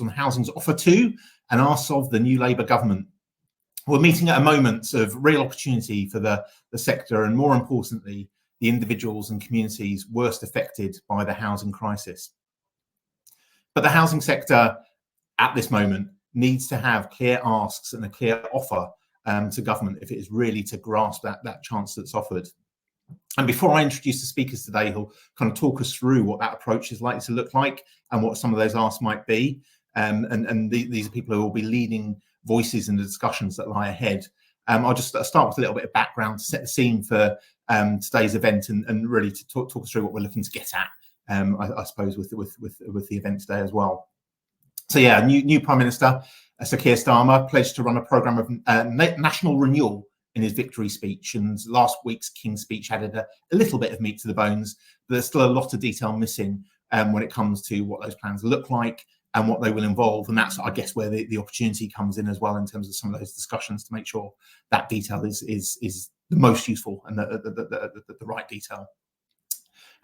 on housing's offer to and asks of the new Labour government. We're meeting at a moment of real opportunity for the sector and, more importantly, the individuals and communities worst affected by the housing crisis. But the housing sector at this moment needs to have clear asks and a clear offer to government if it is really to grasp that chance that's offered. And before I introduce the speakers today, who'll kind of talk us through what that approach is likely to look like and what some of those asks might be, these are people who will be leading voices in the discussions that lie ahead. I'll just start with a little bit of background to set the scene for today's event and really to talk us through what we're looking to get at, I suppose, with the event today as well. So yeah, new Prime Minister, Sir Keir Starmer, pledged to run a programme of national renewal in his victory speech, and last week's King's speech added a little bit of meat to the bones, but there's still a lot of detail missing when it comes to what those plans look like and what they will involve. And that's, I guess, where the opportunity comes in as well, in terms of some of those discussions to make sure that detail is the most useful and the right detail.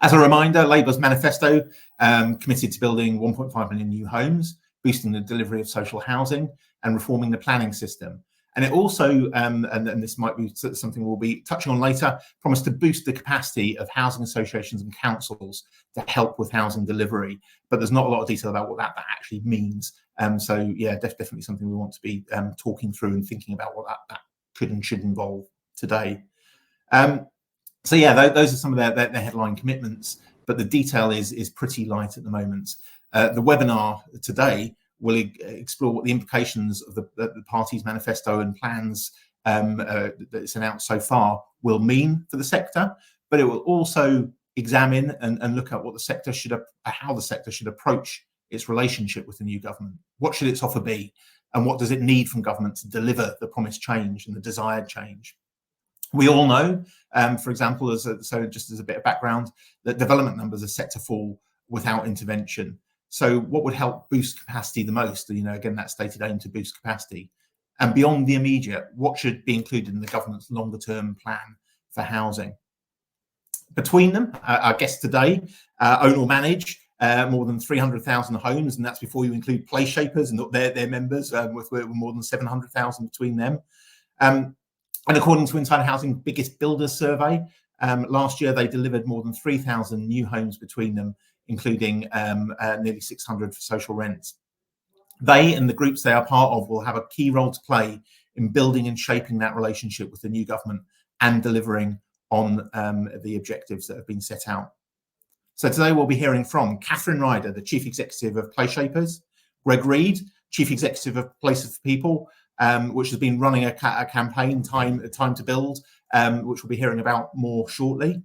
As a reminder, Labour's manifesto committed to building 1.5 million new homes, boosting the delivery of social housing and reforming the planning system. And it also, and this might be something we'll be touching on later, promised to boost the capacity of housing associations and councils to help with housing delivery. But there's not a lot of detail about what that actually means. So yeah, definitely something we want to be talking through and thinking about what that could and should involve today. So yeah, those are some of their headline commitments, but the detail is pretty light at the moment. The webinar today will explore what the implications of the party's manifesto and plans that's announced so far will mean for the sector, but it will also examine and look at what the sector how the sector should approach its relationship with the new government. What should its offer be, and what does it need from government to deliver the promised change and the desired change? We all know, for example, just as a bit of background, that development numbers are set to fall without intervention. So what would help boost capacity the most? Again, that stated aim to boost capacity. And beyond the immediate, what should be included in the government's longer term plan for housing? Between them, our guests today own or manage more than 300,000 homes, and that's before you include place shapers and their members, with more than 700,000 between them. And according to Inside Housing Biggest Builders Survey, last year they delivered more than 3,000 new homes between them, including nearly 600 for social rent. They and the groups they are part of will have a key role to play in building and shaping that relationship with the new government and delivering on the objectives that have been set out. So today we'll be hearing from Catherine Ryder, the Chief Executive of Place Shapers, Greg Reid, Chief Executive of Places for People, which has been running a campaign, Time to Build, which we'll be hearing about more shortly.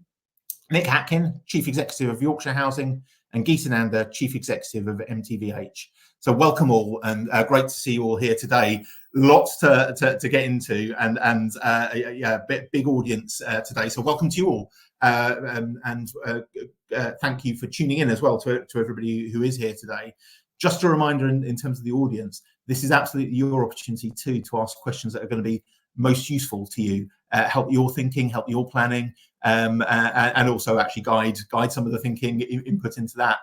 Nick Hatkin, Chief Executive of Yorkshire Housing, and Geeta Nanda, Chief Executive of MTVH. So welcome all, and great to see you all here today. Lots to get into, and yeah, big audience today. So welcome to you all, and thank you for tuning in as well to everybody who is here today. Just a reminder in terms of the audience, this is absolutely your opportunity too to ask questions that are going to be most useful to you, help your thinking, help your planning, and also actually guide some of the thinking input into that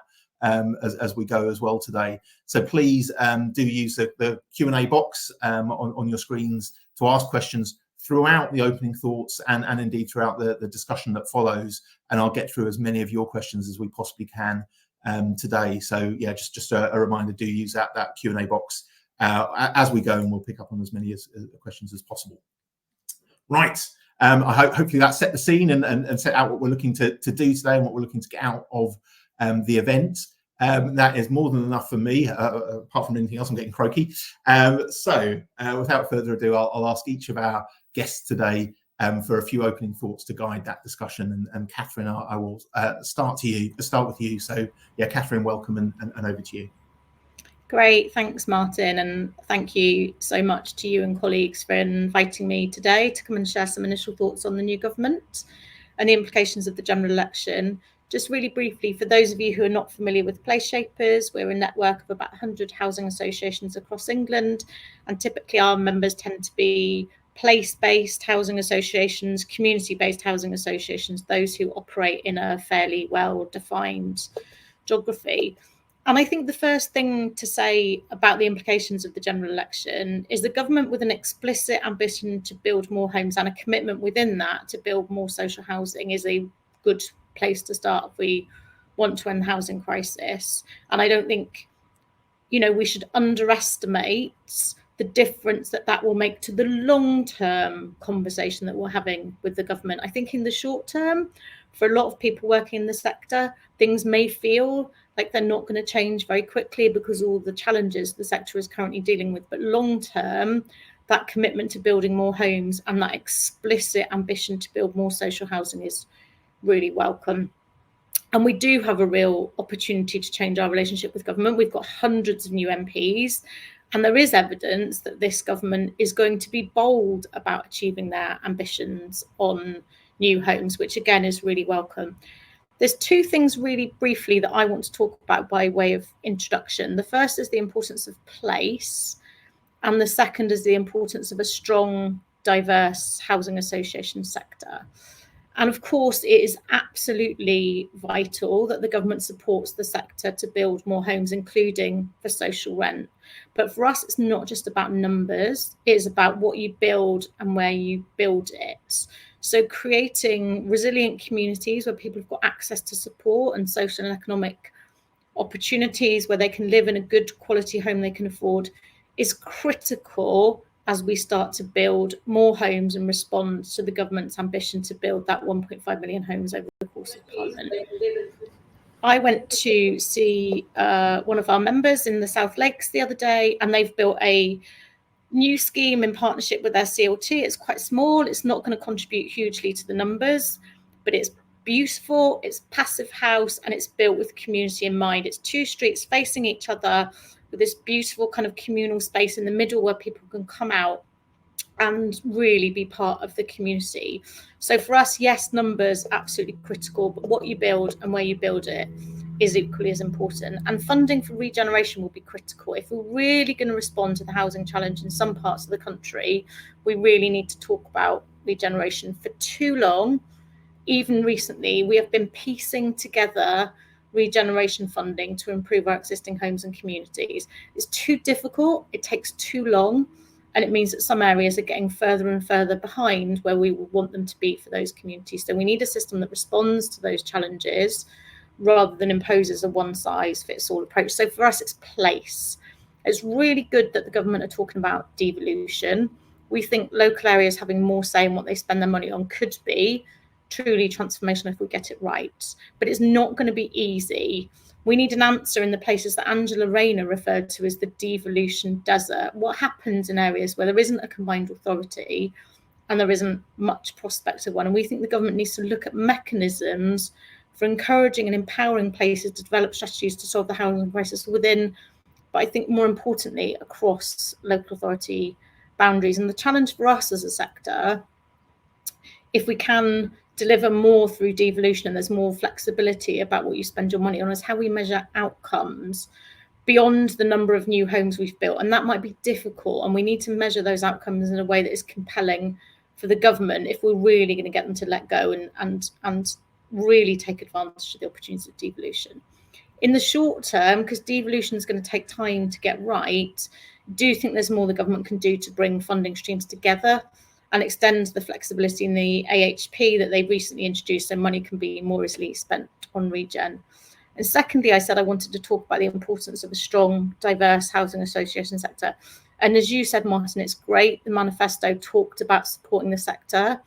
as we go as well today. So please do use the Q&A box on your screens to ask questions throughout the opening thoughts and indeed throughout the discussion that follows, and I'll get through as many of your questions as we possibly can today. So yeah, just a reminder, do use that Q&A box as we go, and we'll pick up on as many questions as possible. Right. Hopefully that set the scene and set out what we're looking to do today and what we're looking to get out of the event. That is more than enough for me, apart from anything else. I'm getting croaky. So without further ado, I'll ask each of our guests today for a few opening thoughts to guide that discussion. And Catherine, I will start with you. So yeah, Catherine, welcome, and over to you. Great, thanks Martin, and thank you so much to you and colleagues for inviting me today to come and share some initial thoughts on the new government and the implications of the general election. Just really briefly, for those of you who are not familiar with Place Shapers, we're a network of about 100 housing associations across England, and typically our members tend to be place-based housing associations, community-based housing associations, those who operate in a fairly well-defined geography. And I think the first thing to say about the implications of the general election is the government with an explicit ambition to build more homes and a commitment within that to build more social housing is a good place to start if we want to end the housing crisis. And I don't think, we should underestimate the difference that will make to the long-term conversation that we're having with the government. I think in the short term, for a lot of people working in the sector, things may feel like they're not going to change very quickly because of all the challenges the sector is currently dealing with. But long term, that commitment to building more homes and that explicit ambition to build more social housing is really welcome. And we do have a real opportunity to change our relationship with government. We've got hundreds of new MPs, and there is evidence that this government is going to be bold about achieving their ambitions on new homes, which again is really welcome. There's two things really briefly that I want to talk about by way of introduction. The first is the importance of place, and the second is the importance of a strong, diverse housing association sector. And of course, it is absolutely vital that the government supports the sector to build more homes, including for social rent. But for us, it's not just about numbers, it is about what you build and where you build it. So creating resilient communities where people have got access to support and social and economic opportunities, where they can live in a good quality home they can afford, is critical as we start to build more homes and respond to the government's ambition to build that 1.5 million homes over the course of Parliament. I went to see one of our members in the South Lakes the other day, and they've built a new scheme in partnership with their CLT. It's quite small, it's not going to contribute hugely to the numbers, but it's beautiful, it's passive house, and it's built with community in mind. It's 2 streets facing each other with this beautiful kind of communal space in the middle where people can come out and really be part of the community. So for us, yes, numbers absolutely critical, but what you build and where you build it is equally as important. And funding for regeneration will be critical. If we're really going to respond to the housing challenge in some parts of the country, we really need to talk about regeneration. For too long, even recently, we have been piecing together regeneration funding to improve our existing homes and communities. It's too difficult, it takes too long, and it means that some areas are getting further and further behind where we want them to be for those communities. So we need a system that responds to those challenges rather than imposes a one-size-fits-all approach. So for us, it's place. It's really good that the government are talking about devolution. We think local areas having more say in what they spend their money on could be truly transformational if we get it right. But it's not going to be easy. We need an answer in the places that Angela Rayner referred to as the devolution desert. What happens in areas where there isn't a combined authority and there isn't much prospect of one? And we think the government needs to look at mechanisms for encouraging and empowering places to develop strategies to solve the housing crisis within, but I think more importantly, across local authority boundaries. And the challenge for us as a sector, if we can deliver more through devolution and there's more flexibility about what you spend your money on, is how we measure outcomes beyond the number of new homes we've built. And that might be difficult, and we need to measure those outcomes in a way that is compelling for the government if we're really going to get them to let go and really take advantage of the opportunities of devolution. In the short term, because devolution is going to take time to get right, do you think there's more the government can do to bring funding streams together and extend the flexibility in the AHP that they recently introduced so money can be more easily spent on regen? And secondly, I said I wanted to talk about the importance of a strong, diverse housing association sector. And as you said, Martin, it's great the manifesto talked about supporting the sector,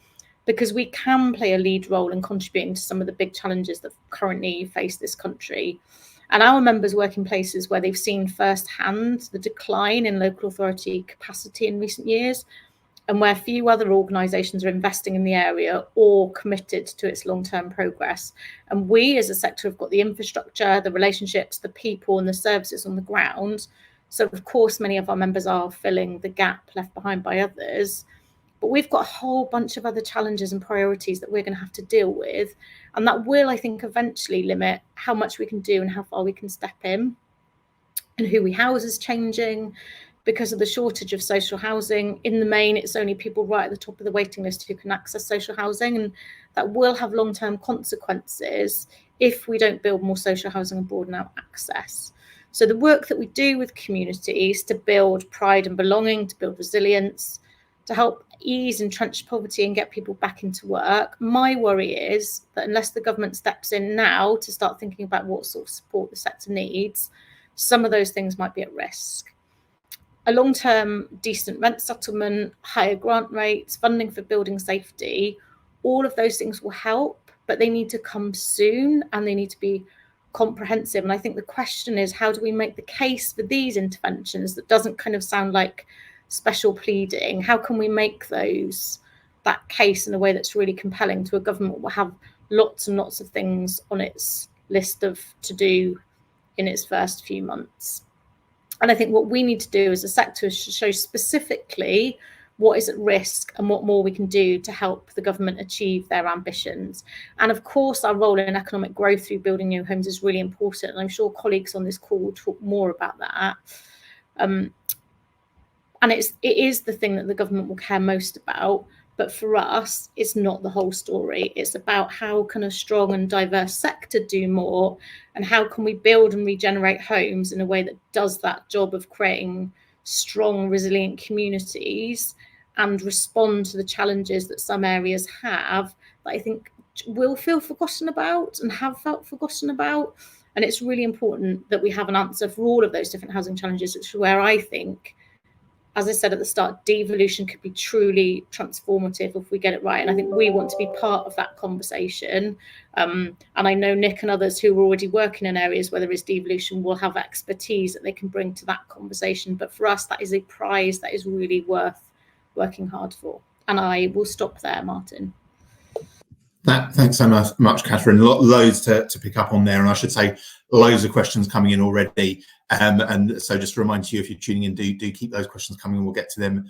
because we can play a lead role in contributing to some of the big challenges that currently face this country. And our members work in places where they've seen firsthand the decline in local authority capacity in recent years, and where few other organisations are investing in the area or committed to its long-term progress. And we as a sector have got the infrastructure, the relationships, the people and the services on the ground. So of course, many of our members are filling the gap left behind by others. But we've got a whole bunch of other challenges and priorities that we're going to have to deal with. And that will, I think, eventually limit how much we can do and how far we can step in. And who we house is changing because of the shortage of social housing. In the main, it's only people right at the top of the waiting list who can access social housing. And that will have long-term consequences if we don't build more social housing and broaden out access. So the work that we do with communities to build pride and belonging, to build resilience, to help ease entrenched poverty and get people back into work, my worry is that unless the government steps in now to start thinking about what sort of support the sector needs, some of those things might be at risk. A long-term decent rent settlement, higher grant rates, funding for building safety, all of those things will help, but they need to come soon and they need to be comprehensive. And I think the question is, how do we make the case for these interventions that doesn't kind of sound like special pleading? How can we make that case in a way that's really compelling to a government that will have lots and lots of things on its list of to do in its first few months? And I think what we need to do as a sector is to show specifically what is at risk and what more we can do to help the government achieve their ambitions. And of course, our role in economic growth through building new homes is really important. And I'm sure colleagues on this call will talk more about that. And it is the thing that the government will care most about. But for us, it's not the whole story. It's about how can a strong and diverse sector do more, and how can we build and regenerate homes in a way that does that job of creating strong, resilient communities and respond to the challenges that some areas have that I think will feel forgotten about and have felt forgotten about. And it's really important that we have an answer for all of those different housing challenges, which is where I think, as I said at the start, devolution could be truly transformative if we get it right. And I think we want to be part of that conversation. And I know Nick and others who are already working in areas where there is devolution will have expertise that they can bring to that conversation. But for us, that is a prize that is really worth working hard for. And I will stop there, Martin. Thanks so much, Catherine. Loads to pick up on there, and I should say loads of questions coming in already. And so just to remind you, if you're tuning in, do keep those questions coming, and we'll get to them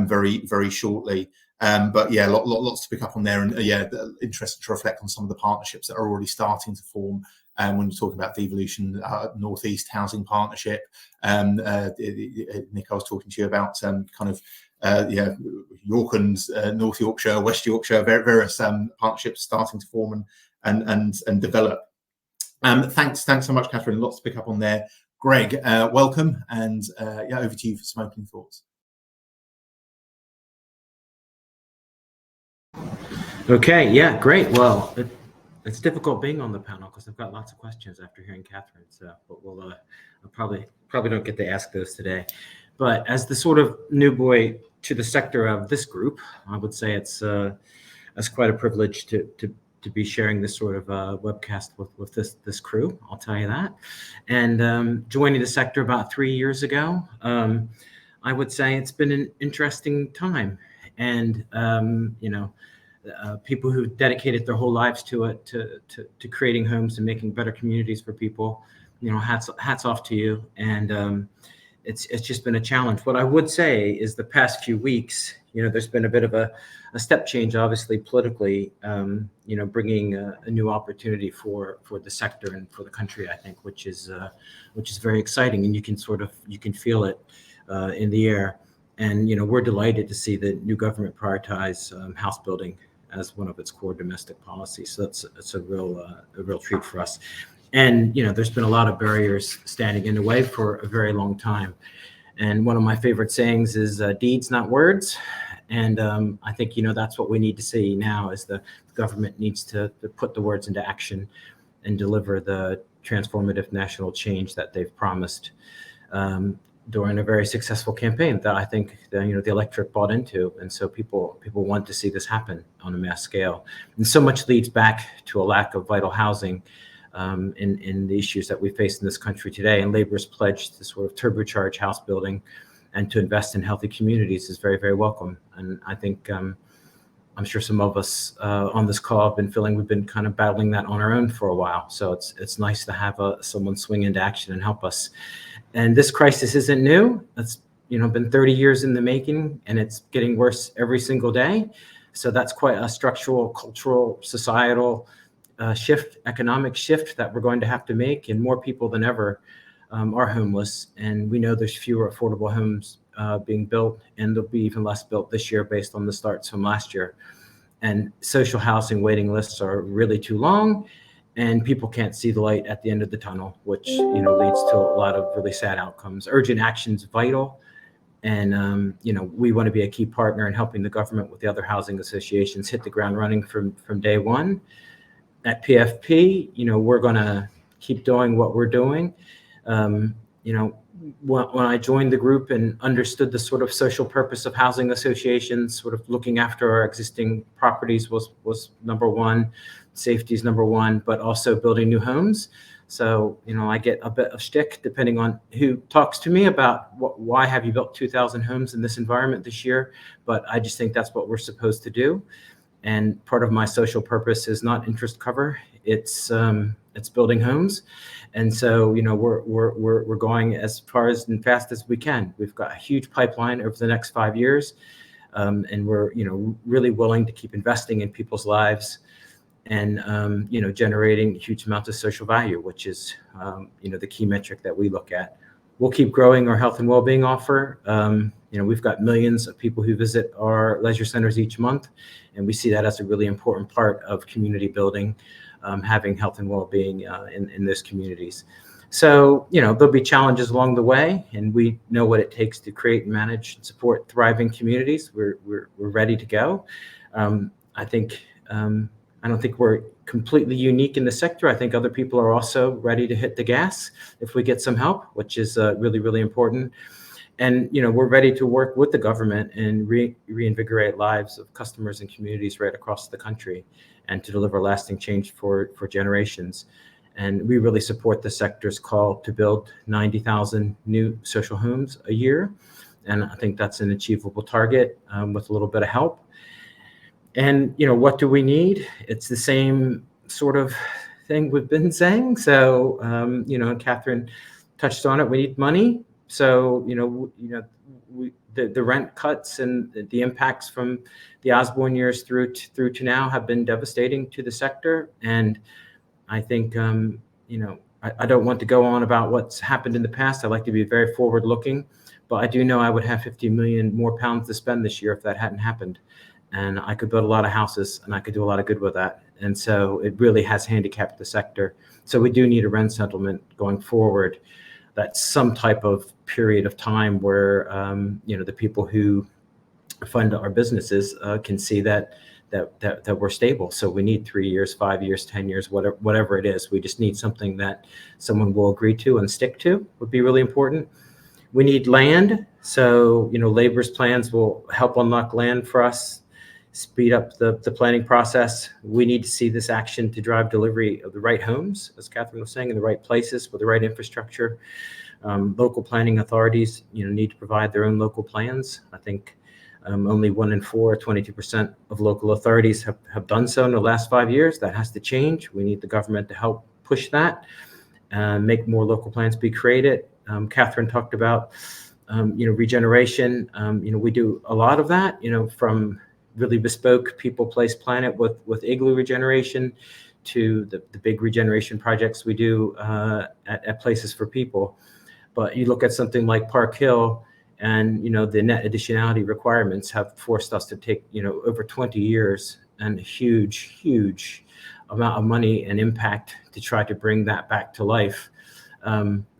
very shortly. But yeah, lots to pick up on there, and yeah, interested to reflect on some of the partnerships that are already starting to form. When you're talking about devolution, North East Housing Partnership, Nick, I was talking to you about kind of. York and North Yorkshire, West Yorkshire, various partnerships starting to form and develop. Thanks so much, Catherine. Lots to pick up on there. Greg, welcome, and over to you for some opening thoughts. Okay, yeah, great. Well, it's difficult being on the panel because I've got lots of questions after hearing Catherine. So, but we'll I'll probably don't get to ask those today. But as the sort of new boy to the sector of this group, I would say it's quite a privilege to be sharing this sort of webcast with this crew. I'll tell you that. And joining the sector about 3 years ago, I would say it's been an interesting time. And people who dedicated their whole lives to it, to creating homes and making better communities for people, hats off to you. And it's just been a challenge. What I would say is the past few weeks, there's been a bit of a step change, obviously politically, bringing a new opportunity for the sector and for the country, I think, which is very exciting, and you can feel it in the air. And we're delighted to see the new government prioritize house building as one of its core domestic policies. So it's a real treat for us. And there's been a lot of barriers standing in the way for a very long time. And one of my favorite sayings is deeds, not words. And I think that's what we need to see now, is the government needs to put the words into action and deliver the transformative national change that they've promised during a very successful campaign that I think the electorate bought into. And so people want to see this happen on a mass scale. And so much leads back to a lack of vital housing in the issues that we face in this country today. And Labour's pledge to sort of turbocharge house building and to invest in healthy communities is very, very welcome. And I think I'm sure some of us on this call have been feeling we've been kind of battling that on our own for a while. So it's nice to have someone swing into action and help us. And this crisis isn't new. It's been 30 years in the making, and it's getting worse every single day. So that's quite a structural, cultural, societal shift, economic shift that we're going to have to make. And more people than ever are homeless, and we know there's fewer affordable homes being built, and there'll be even less built this year based on the starts from last year. And social housing waiting lists are really too long, and people can't see the light at the end of the tunnel, which leads to a lot of really sad outcomes. Urgent action is vital, and we want to be a key partner in helping the government with the other housing associations hit the ground running from day one. At PFP, we're going to keep doing what we're doing. When I joined the group and understood the sort of social purpose of housing associations, sort of looking after our existing properties was number one, safety is number one, but also building new homes. So, I get a bit of shtick depending on who talks to me about why have you built 2,000 homes in this environment this year? But I just think that's what we're supposed to do. And part of my social purpose is not interest cover; it's building homes. And so, we're going as far as and fast as we can. We've got a huge pipeline over the next 5 years, and we're really willing to keep investing in people's lives, and generating huge amounts of social value, which is the key metric that we look at. We'll keep growing our health and well-being offer. We've got millions of people who visit our leisure centers each month, and we see that as a really important part of community building, having health and well-being in those communities. So, there'll be challenges along the way, and we know what it takes to create and manage and support thriving communities. We're ready to go. I don't think we're completely unique in the sector. I think other people are also ready to hit the gas if we get some help, which is really, really important. And, we're ready to work with the government and reinvigorate lives of customers and communities right across the country, and to deliver lasting change for generations. And we really support the sector's call to build 90,000 new social homes a year. And I think that's an achievable target with a little bit of help. And, what do we need? It's the same sort of thing we've been saying. So, Catherine touched on it. We need money. So, the rent cuts and the impacts from the Osborne years through to now have been devastating to the sector. And I think, I don't want to go on about what's happened in the past. I like to be very forward looking, but I do know I would have 50 million more pounds to spend this year if that hadn't happened. And I could build a lot of houses, and I could do a lot of good with that. And so it really has handicapped the sector. So we do need a rent settlement going forward. That's some type of period of time where, the people who fund our businesses can see that we're stable. So we need 3 years, 5 years, 10 years, whatever it is. We just need something that someone will agree to and stick to would be really important. We need land. So, labor's plans will help unlock land for us, speed up the planning process. We need to see this action to drive delivery of the right homes, as Catherine was saying, in the right places with the right infrastructure. Local planning authorities, need to provide their own local plans. I think only 1 in 4, 22% of local authorities have done so in the last 5 years. That has to change. We need the government to help push that, make more local plans be created. Catherine talked about, regeneration. We do a lot of that, from really bespoke people, place, planet with igloo regeneration to the big regeneration projects we do at places for people. But you look at something like Park Hill, and the net additionality requirements have forced us to take over 20 years and a huge amount of money and impact to try to bring that back to life,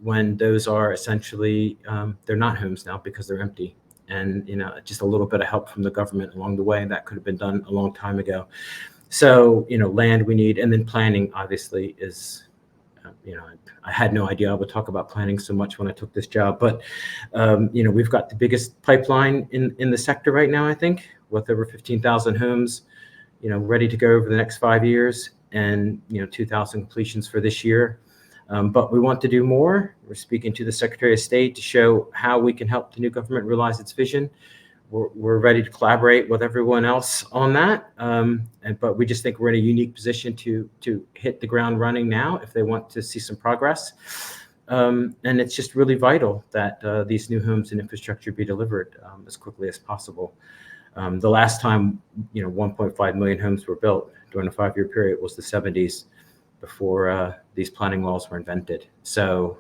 when those are essentially they're not homes now because they're empty. And just a little bit of help from the government along the way, that could have been done a long time ago. So land we need, and then planning obviously is I had no idea I would talk about planning so much when I took this job, but we've got the biggest pipeline in the sector right now, I think, with over 15,000 homes ready to go over the next 5 years, and 2,000 completions for this year. But we want to do more. We're speaking to the Secretary of State to show how we can help the new government realize its vision. We're ready to collaborate with everyone else on that. But we just think we're in a unique position to hit the ground running now if they want to see some progress. And it's just really vital that these new homes and infrastructure be delivered as quickly as possible. The last time 1.5 million homes were built during a 5-year period was the 70s, before these planning laws were invented. So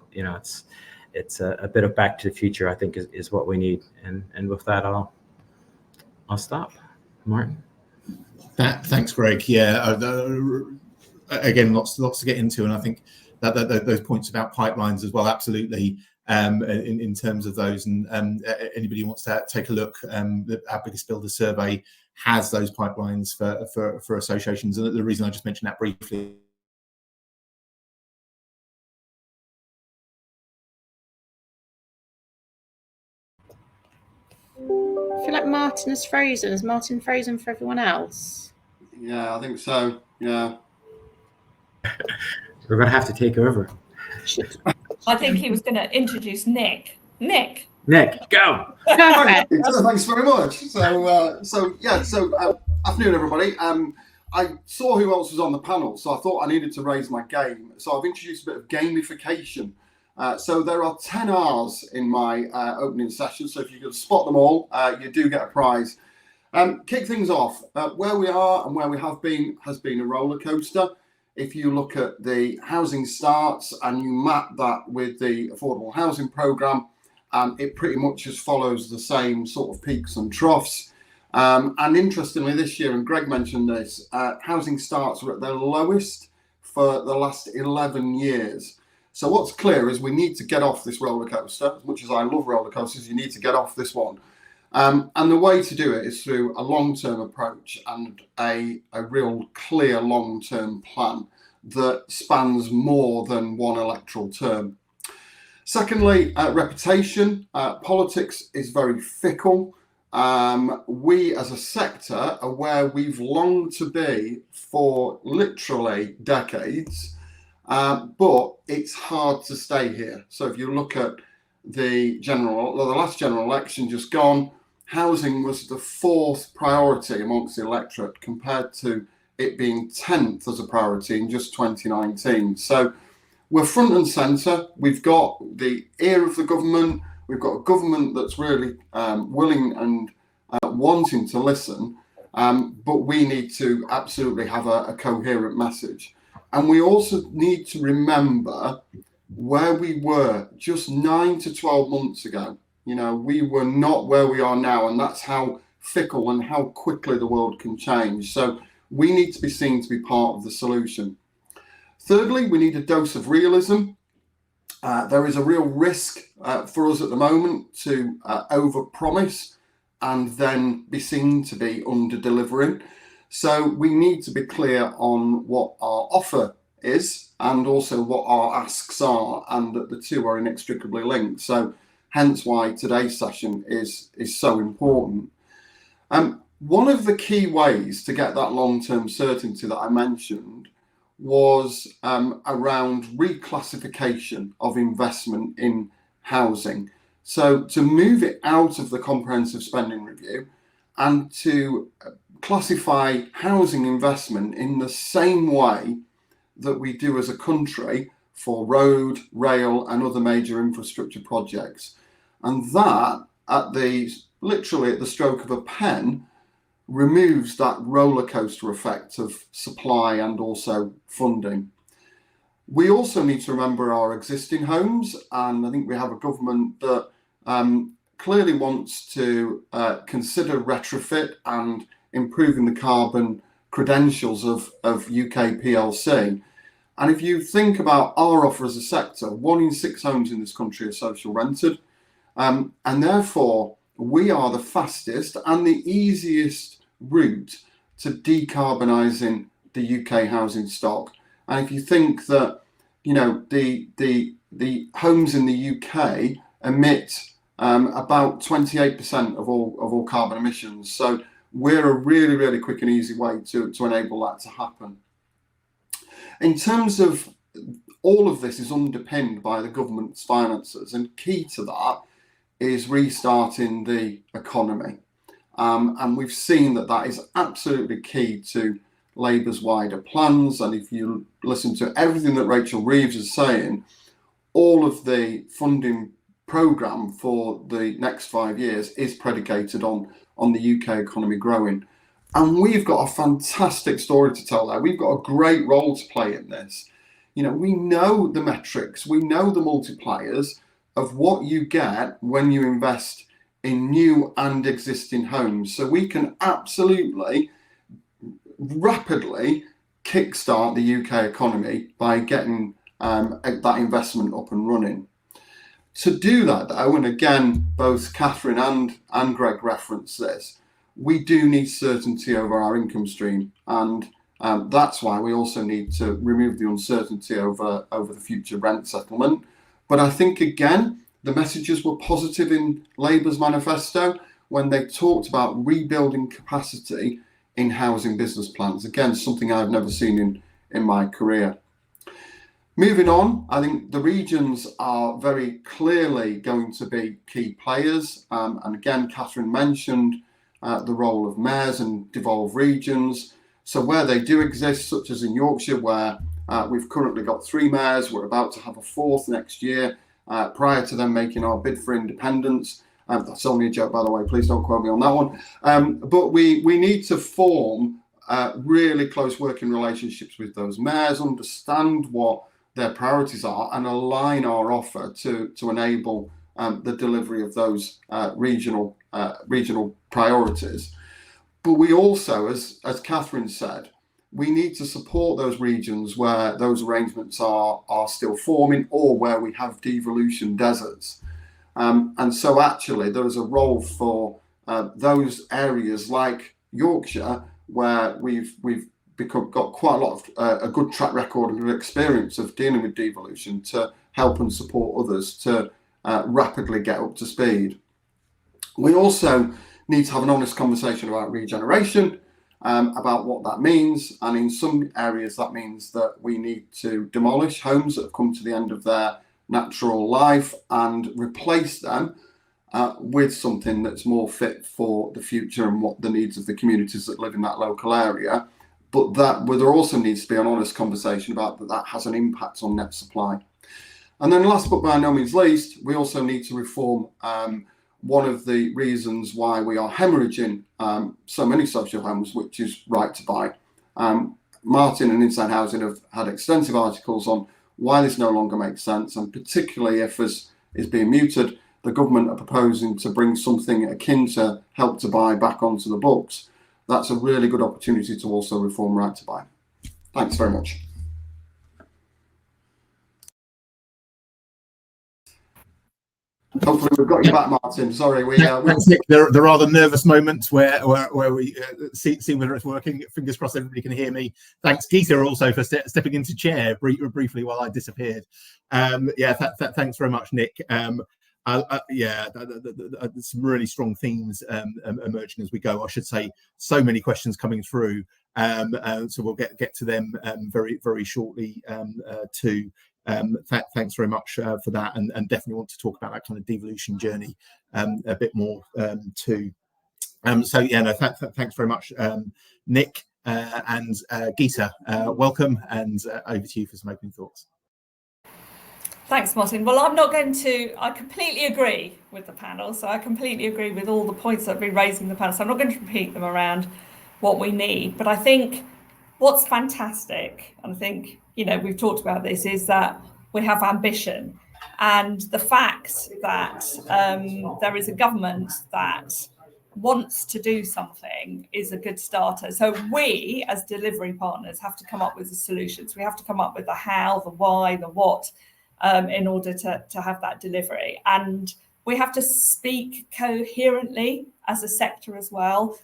it's a bit of back to the future, I think, is what we need. And with that, I'll stop. Martin. Thanks, Greg. Yeah, again, lots to get into, and I think that those points about pipelines as well, absolutely. In terms of those, and anybody who wants to take a look, our biggest builder survey has those pipelines for associations, and the reason I just mentioned that briefly. I feel like Martin is frozen. Is Martin frozen for everyone else? Yeah, I think so. Yeah. We're going to have to take over. I think he was going to introduce Nick. Nick, go. Perfect. Thanks very much. So afternoon, everybody. I saw who else was on the panel, so I thought I needed to raise my game. So I've introduced a bit of gamification. So there are 10 R's in my opening session. So if you can spot them all, you do get a prize. Kick things off. Where we are and where we have been has been a roller coaster. If you look at the housing starts and you map that with the affordable housing programme, it pretty much just follows the same sort of peaks and troughs. And interestingly, this year, and Greg mentioned this, housing starts were at their lowest for the last 11 years. So what's clear is we need to get off this roller coaster. As much as I love roller coasters, you need to get off this one. And the way to do it is through a long-term approach and a real clear long-term plan that spans more than one electoral term. Secondly, reputation. Politics is very fickle. We as a sector are where we've longed to be for literally decades, but it's hard to stay here. So if you look at the last general election just gone, housing was the 4th priority amongst the electorate compared to it being 10th as a priority in just 2019. So we're front and centre. We've got the ear of the government. We've got a government that's really willing and wanting to listen, but we need to absolutely have a coherent message. And we also need to remember where we were just 9 to 12 months ago. You know, we were not where we are now, and that's how fickle and how quickly the world can change. So we need to be seen to be part of the solution. Thirdly, we need a dose of realism. There is a real risk for us at the moment to overpromise and then be seen to be under-delivering. So we need to be clear on what our offer is and also what our asks are, and that the two are inextricably linked. So hence why today's session is so important. One of the key ways to get that long-term certainty that I mentioned was around reclassification of investment in housing. So to move it out of the comprehensive spending review and to classify housing investment in the same way that we do as a country for road, rail and other major infrastructure projects. And that, literally at the stroke of a pen, removes that roller coaster effect of supply and also funding. We also need to remember our existing homes, and I think we have a government that clearly wants to consider retrofit and improving the carbon credentials of UK PLC. And if you think about our offer as a sector, 1 in 6 homes in this country are social rented, and therefore we are the fastest and the easiest route to decarbonising the UK housing stock. And if you think that, you know, the homes in the UK emit about 28% of all carbon emissions, so we're a really, really quick and easy way to enable that to happen. In terms of all of this is underpinned by the government's finances, and key to that is restarting the economy. And we've seen that is absolutely key to Labour's wider plans. And if you listen to everything that Rachel Reeves is saying, all of the funding programme for the next 5 years is predicated on the UK economy growing. And we've got a fantastic story to tell there. We've got a great role to play in this. You know, we know the metrics, we know the multipliers of what you get when you invest in new and existing homes. So we can absolutely rapidly kickstart the UK economy by getting that investment up and running. To do that, though, and again, both Catherine and Greg referenced this, we do need certainty over our income stream, and that's why we also need to remove the uncertainty over the future rent settlement. But I think, again, the messages were positive in Labour's manifesto when they talked about rebuilding capacity in housing business plans. Again, something I've never seen in my career. Moving on, I think the regions are very clearly going to be key players. And again, Catherine mentioned the role of mayors and devolved regions. So where they do exist, such as in Yorkshire, where we've currently got 3 mayors, we're about to have a 4th next year, prior to them making our bid for independence. That's only a joke, by the way, please don't quote me on that one. But we need to form really close working relationships with those mayors, understand what their priorities are, and align our offer to enable the delivery of those regional priorities. But we also, as Catherine said, we need to support those regions where those arrangements are still forming, or where we have devolution deserts. And so actually there is a role for those areas like Yorkshire, where we've got quite a lot of a good track record and experience of dealing with devolution, to help and support others to rapidly get up to speed. We also need to have an honest conversation about regeneration, about what that means, and in some areas that means that we need to demolish homes that have come to the end of their natural life and replace them with something that's more fit for the future and what the needs of the communities that live in that local area. But there also needs to be an honest conversation about that has an impact on net supply. And then last but by no means least, we also need to reform one of the reasons why we are hemorrhaging so many social homes, which is right to buy. Martin and Inside Housing have had extensive articles on why this no longer makes sense, and particularly if, as is being mooted, the government are proposing to bring something akin to Help to Buy back onto the books. That's a really good opportunity to also reform right to buy. Thanks very much. Hopefully we've got you back, Martin. Sorry, thanks, Nick. There are the nervous moments where we see whether it's working. Fingers crossed everybody can hear me. Thanks, Geeta, also for stepping into chair briefly while I disappeared. Thanks very much, Nick. Some really strong themes emerging as we go. I should say, so many questions coming through, so we'll get to them very shortly too. Thanks very much for that, and definitely want to talk about that kind of devolution journey a bit more too. Thanks very much, Nick and Geeta. Welcome, and over to you for some opening thoughts. Thanks, Martin. Well, I completely agree with the panel. So I completely agree with all the points that have been raised in the panel. So I'm not going to repeat them around what we need. But I think what's fantastic, and I think, we've talked about this, is that we have ambition. And the fact that there is a government that wants to do something is a good starter. So we, as delivery partners, have to come up with the solutions. We have to come up with the how, the why, the what, in order to have that delivery. And we have to speak coherently as a sector as well.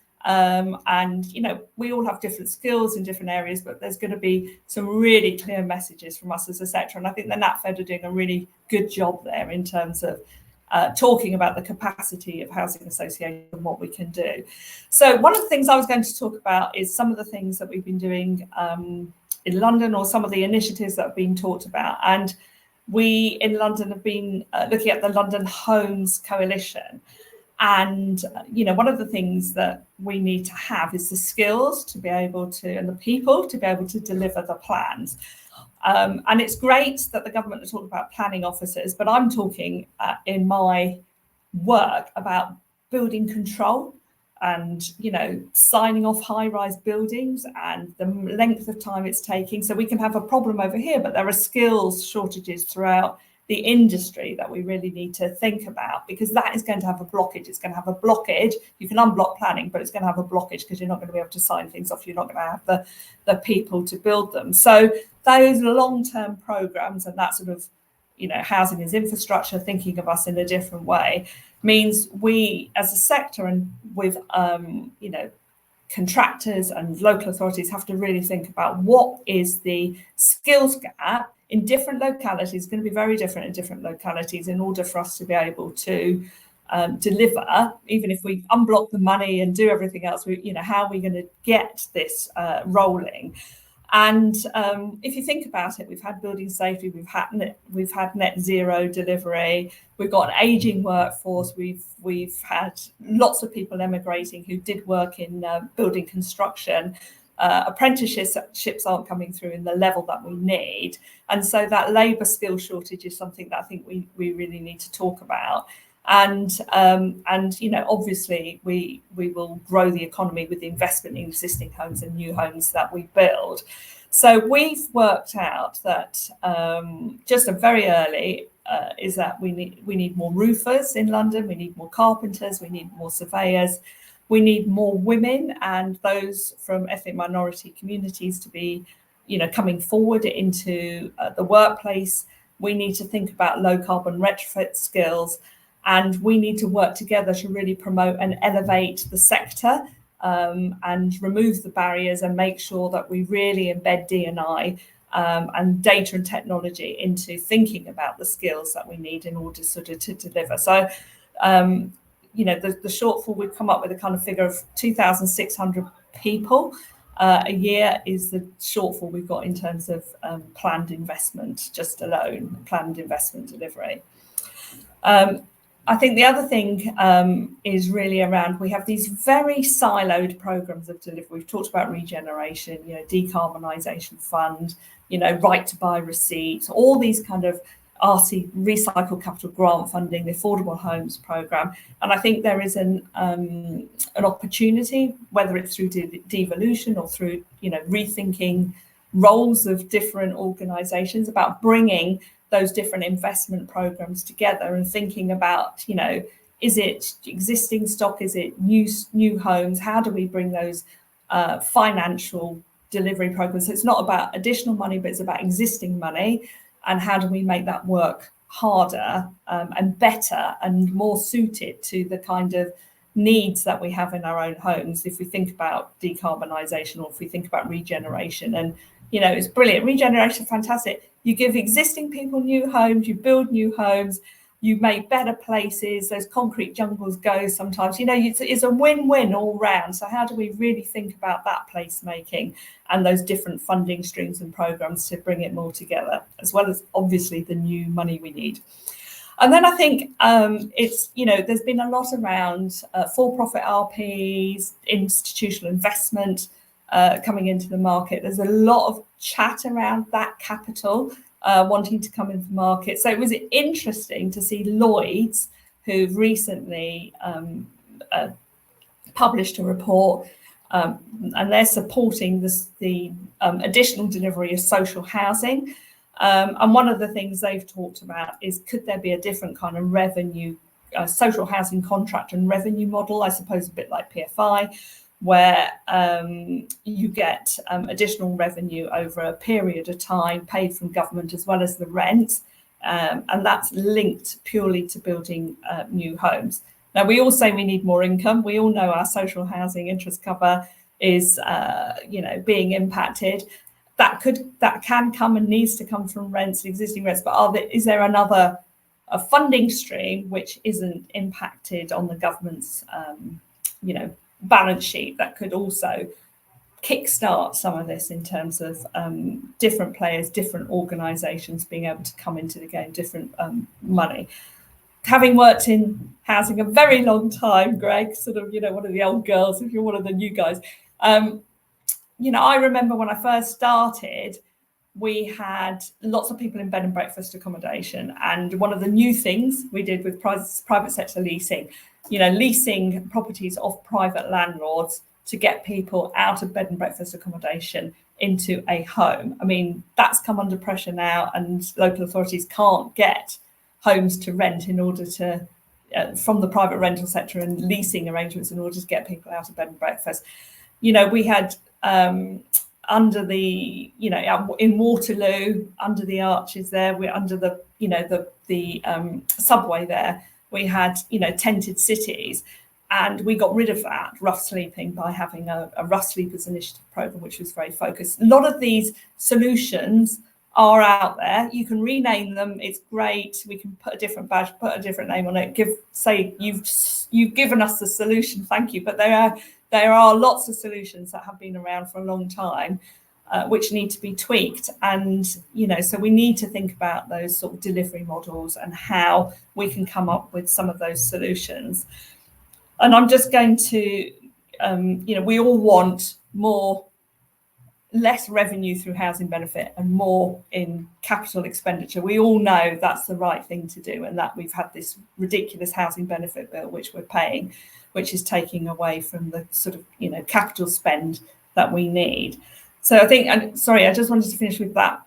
We all have different skills in different areas, but there's going to be some really clear messages from us as a sector. And I think the NatFed are doing a really good job there in terms of talking about the capacity of housing associations and what we can do. So one of the things I was going to talk about is some of the things that we've been doing in London, or some of the initiatives that have been talked about. And we in London have been looking at the London Homes Coalition. And, one of the things that we need to have is the skills to be able to, and the people to be able to deliver the plans. And it's great that the government are talking about planning officers, but I'm talking in my work about building control and, signing off high-rise buildings and the length of time it's taking. So we can have a problem over here, but there are skills shortages throughout the industry that we really need to think about, because that is going to have a blockage. It's going to have a blockage. You can unblock planning, but it's going to have a blockage because you're not going to be able to sign things off. You're not going to have the people to build them. So those long-term programs and that sort of, housing as infrastructure, thinking of us in a different way, means we as a sector and with, contractors and local authorities have to really think about what is the skills gap in different localities. It's going to be very different in different localities in order for us to be able to deliver, even if we unblock the money and do everything else. How are we going to get this rolling? And if you think about it, we've had building safety, we've had net zero delivery, we've got an ageing workforce, we've had lots of people emigrating who did work in building construction. Apprenticeships aren't coming through in the level that we need, and so that labour skill shortage is something that I think we really need to talk about. And obviously we will grow the economy with the investment in existing homes and new homes that we build. So we've worked out that just a very early is that we need more roofers in London, we need more carpenters, we need more surveyors, we need more women and those from ethnic minority communities to be, coming forward into the workplace. We need to think about low carbon retrofit skills. And we need to work together to really promote and elevate the sector and remove the barriers and make sure that we really embed D&I and data and technology into thinking about the skills that we need in order sort of to deliver. So, the shortfall, we've come up with a kind of figure of 2,600 people a year is the shortfall we've got in terms of planned investment, just alone, planned investment delivery. I think the other thing is really around, we have these very siloed programs of delivery. We've talked about regeneration, decarbonisation fund, right to buy receipts, all these kind of RC recycle capital grant funding, the affordable homes program. And I think there is an opportunity, whether it's through devolution or through, rethinking roles of different organisations, about bringing those different investment programs together and thinking about, is it existing stock? Is it new homes? How do we bring those financial delivery programs? So it's not about additional money, but it's about existing money. And how do we make that work harder and better and more suited to the kind of needs that we have in our own homes? If we think about decarbonisation or if we think about regeneration, and it's brilliant. Regeneration, fantastic. You give existing people new homes, you build new homes, you make better places, those concrete jungles go sometimes. It's a win-win all round. So how do we really think about that placemaking and those different funding streams and programs to bring it more together, as well as obviously the new money we need? And then I think there's been a lot around for-profit RPs, institutional investment, coming into the market. There's a lot of chat around that capital wanting to come into the market. So it was interesting to see Lloyds, who've recently published a report, and they're supporting the additional delivery of social housing. And one of the things they've talked about is, could there be a different kind of revenue, social housing contract and revenue model, I suppose a bit like PFI, where you get additional revenue over a period of time paid from government as well as the rent, and that's linked purely to building new homes. Now, we all say we need more income. We all know our social housing interest cover is being impacted. That can come and needs to come from rents, existing rents, but is there another funding stream which isn't impacted on the government's balance sheet that could also kickstart some of this in terms of different players, different organisations being able to come into the game, different money? Having worked in housing a very long time, Greg, sort of, one of the old girls, if you're one of the new guys, I remember when I first started, we had lots of people in bed and breakfast accommodation. And one of the new things we did with private sector leasing, leasing properties off private landlords to get people out of bed and breakfast accommodation into a home. I mean, that's come under pressure now, and local authorities can't get homes to rent in order to, from the private rental sector and leasing arrangements in order to get people out of bed and breakfast. You know, we had under the, you know, in Waterloo, under the arches there, we're under the, you know, the subway there, we had, you know, tented cities. And we got rid of that rough sleeping by having a rough sleepers initiative program, which was very focused. A lot of these solutions are out there. You can rename them. It's great. We can put a different badge, put a different name on it. Say you've given us the solution. Thank you. But there are lots of solutions that have been around for a long time, which need to be tweaked. And, you know, so we need to think about those sort of delivery models and how we can come up with some of those solutions. And I'm just going to, you know, we all want less revenue through housing benefit and more in capital expenditure. We all know that's the right thing to do, and that we've had this ridiculous housing benefit bill, which we're paying, which is taking away from the sort of, you know, capital spend that we need. So I think, and sorry, I just wanted to finish with that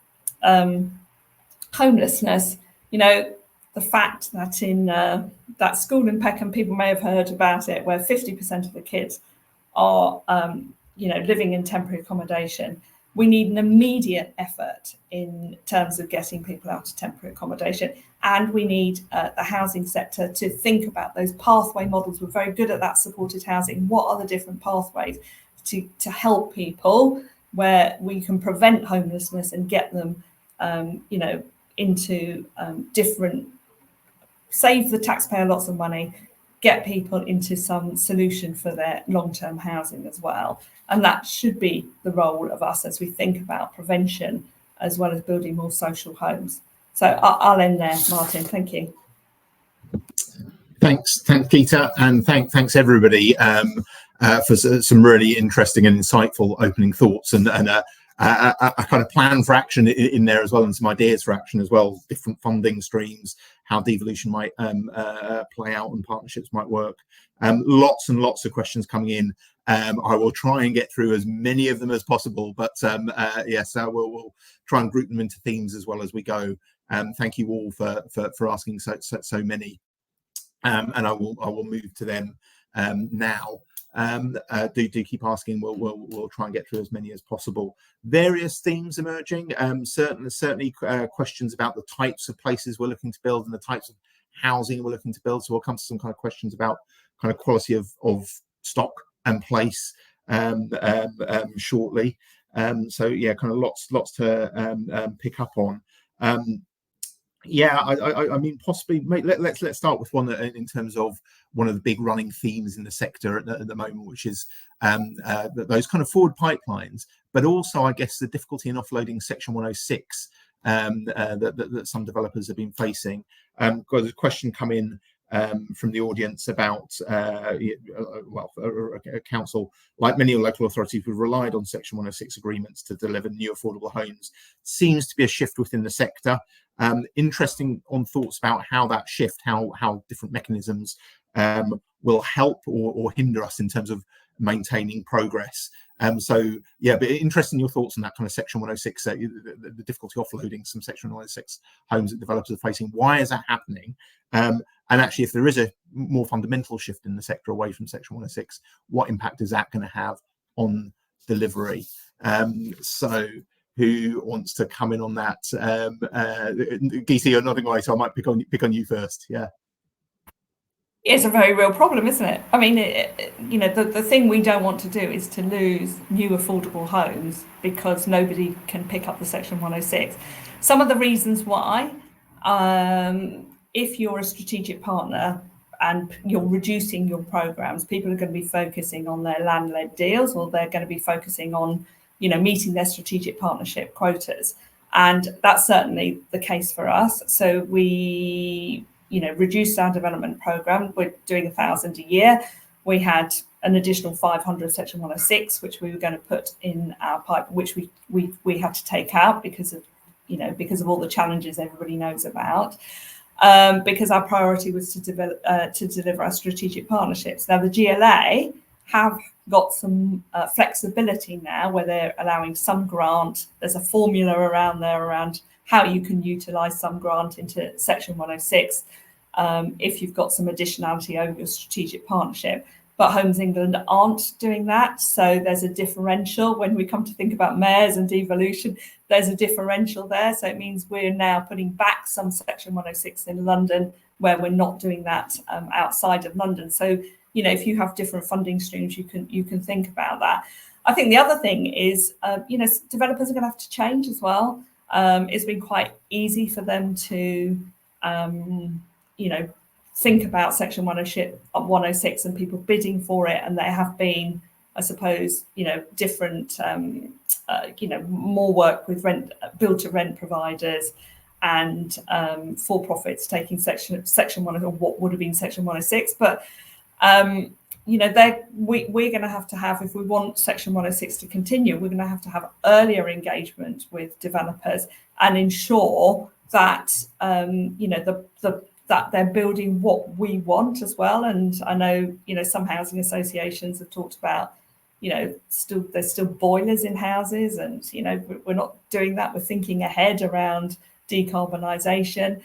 homelessness, you know, the fact that in that school in Peckham, people may have heard about it, where 50% of the kids are, you know, living in temporary accommodation. We need an immediate effort in terms of getting people out of temporary accommodation. And we need the housing sector to think about those pathway models. We're very good at that supported housing. What are the different pathways to help people where we can prevent homelessness and get them, you know, into different, save the taxpayer lots of money, get people into some solution for their long-term housing as well. And that should be the role of us as we think about prevention, as well as building more social homes. So I'll end there, Martin. Thank you. Thanks, Peter, and thanks everybody for some really interesting and insightful opening thoughts, and a kind of plan for action in there as well, and some ideas for action as well, different funding streams, how devolution might play out and partnerships might work. Lots and lots of questions coming in. I will try and get through as many of them as possible, but yes, we'll try and group them into themes as well as we go. Thank you all for asking so many, and I will move to them now. Do keep asking. We'll try and get through as many as possible. Various themes emerging. Certainly questions about the types of places we're looking to build and the types of housing we're looking to build. So we'll come to some kind of questions about kind of quality of stock and place shortly. So yeah, kind of lots to pick up on. Yeah, I mean, possibly. Let's start with one that, in terms of one of the big running themes in the sector at the moment, which is those kind of forward pipelines, but also, I guess, the difficulty in offloading Section 106 that some developers have been facing. Got a question come in from the audience about, well, a council, like many local authorities, who've relied on Section 106 agreements to deliver new affordable homes. Seems to be a shift within the sector. Interesting on thoughts about how that shift, how different mechanisms will help or hinder us in terms of maintaining progress. So yeah, but interesting your thoughts on that kind of Section 106, the difficulty offloading some Section 106 homes that developers are facing. Why is that happening? And actually, if there is a more fundamental shift in the sector away from Section 106, what impact is that going to have on delivery? So who wants to come in on that? Geeta, you're nodding away, so I might pick on you first. Yeah. It's a very real problem, isn't it? I mean, you know, the thing we don't want to do is to lose new affordable homes because nobody can pick up the Section 106. Some of the reasons why, if you're a strategic partner and you're reducing your programs, people are going to be focusing on their land-led deals, or they're going to be focusing on, you know, meeting their strategic partnership quotas. And that's certainly the case for us. So we, you know, reduced our development program. We're doing 1,000 a year. We had an additional 500 Section 106, which we were going to put in our pipe, which we had to take out because of, you know, because of all the challenges everybody knows about. Because our priority was to deliver our strategic partnerships. Now, the GLA have got some flexibility now where they're allowing some grant. There's a formula around there around how you can utilise some grant into Section 106 if you've got some additionality over your strategic partnership. But Homes England aren't doing that. So there's a differential. When we come to think about mayors and devolution, there's a differential there. So it means we're now putting back some Section 106 in London where we're not doing that outside of London. So, you know, if you have different funding streams, you can think about that. I think the other thing is, you know, developers are going to have to change as well. It's been quite easy for them to, you know, think about Section 106 and people bidding for it, and there have been, I suppose, you know, different, you know, more work with build-to-rent providers and for-profits taking Section 1, or what would have been Section 106. But you know, we're going to have, if we want Section 106 to continue, we're going to have earlier engagement with developers and ensure that you know, that they're building what we want as well. And I know, you know, some housing associations have talked about, you know, there's still boilers in houses, and, you know, we're not doing that. We're thinking ahead around decarbonisation.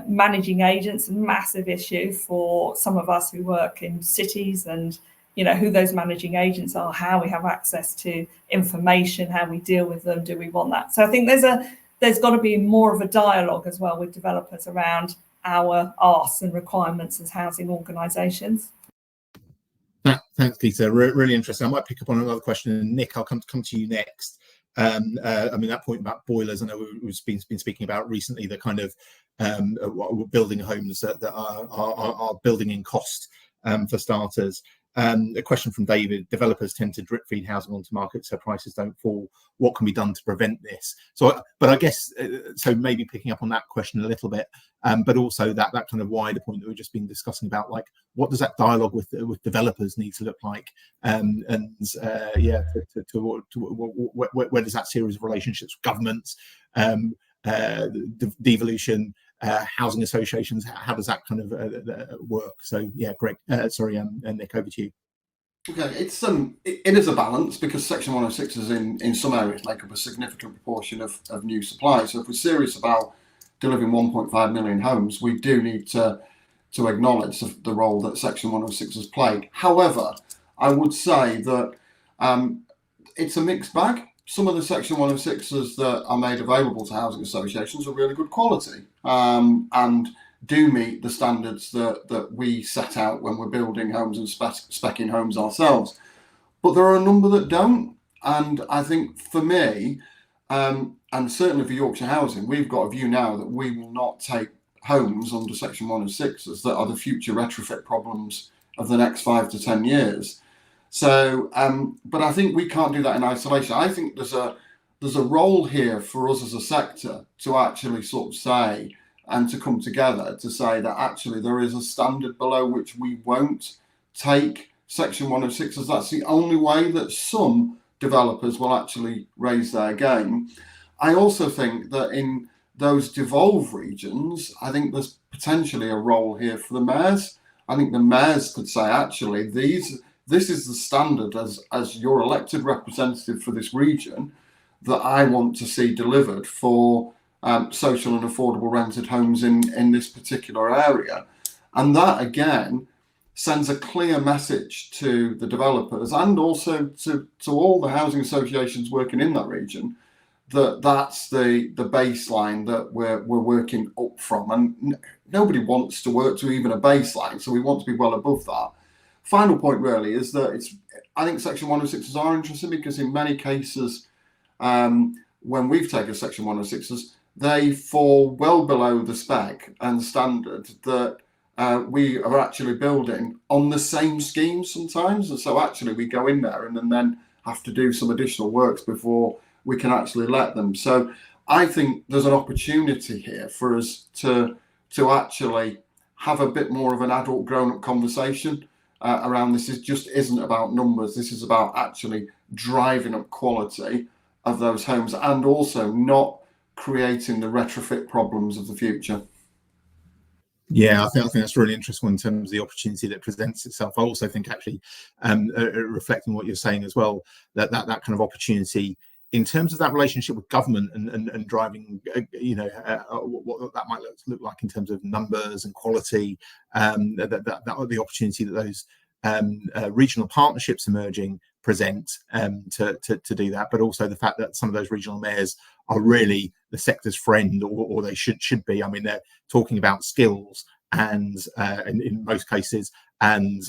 Managing agents, a massive issue for some of us who work in cities, and, you know, who those managing agents are, how we have access to information, how we deal with them, do we want that? So I think there's got to be more of a dialogue as well with developers around our asks and requirements as housing organisations. Thanks, Peter. Really interesting. I might pick up on another question, and Nick, I'll come to you next. I mean, that point about boilers, I know we've been speaking about recently, the kind of building homes that are building in cost for starters. A question from David: developers tend to drip feed housing onto markets so prices don't fall. What can be done to prevent this? So, but I guess, so maybe picking up on that question a little bit, but also that kind of wider point that we've just been discussing about, like, what does that dialogue with developers need to look like? Yeah, where does that series of relationships with governments, devolution, housing associations, how does that kind of work? So yeah, Greg, sorry, Nick, over to you. Okay, it is a balance, because Section 106s in some areas make up a significant proportion of new supply. So if we're serious about delivering 1.5 million homes, we do need to acknowledge the role that Section 106 has played. However, I would say that it's a mixed bag. Some of the Section 106s that are made available to housing associations are really good quality, and do meet the standards that we set out when we're building homes and speccing homes ourselves. But there are a number that don't. And I think for me, and certainly for Yorkshire Housing, we've got a view now that we will not take homes under Section 106s that are the future retrofit problems of the next 5 to 10 years. So, but I think we can't do that in isolation. I think there's a role here for us as a sector to actually sort of say, and to come together to say that actually there is a standard below which we won't take Section 106s. That's the only way that some developers will actually raise their game. I also think that in those devolved regions, I think there's potentially a role here for the mayors. I think the mayors could say, actually, this is the standard as your elected representative for this region that I want to see delivered for social and affordable rented homes in this particular area. And that, again, sends a clear message to the developers and also to all the housing associations working in that region, that that's the baseline that we're working up from. And nobody wants to work to even a baseline, so we want to be well above that. Final point really is that I think Section 106s are interesting, because in many cases, when we've taken Section 106s, they fall well below the spec and standard that we are actually building on the same schemes sometimes. And so actually we go in there and then have to do some additional works before we can actually let them. So I think there's an opportunity here for us to actually have a bit more of an adult grown-up conversation around this. It just isn't about numbers. This is about actually driving up quality of those homes and also not creating the retrofit problems of the future. Yeah, I think that's really interesting in terms of the opportunity that presents itself. I also think actually, reflecting what you're saying as well, that kind of opportunity in terms of that relationship with government and driving, what that might look like in terms of numbers and quality, the opportunity that those regional partnerships emerging present to do that, but also the fact that some of those regional mayors are really the sector's friend, or they should be. I mean, they're talking about skills and in most cases and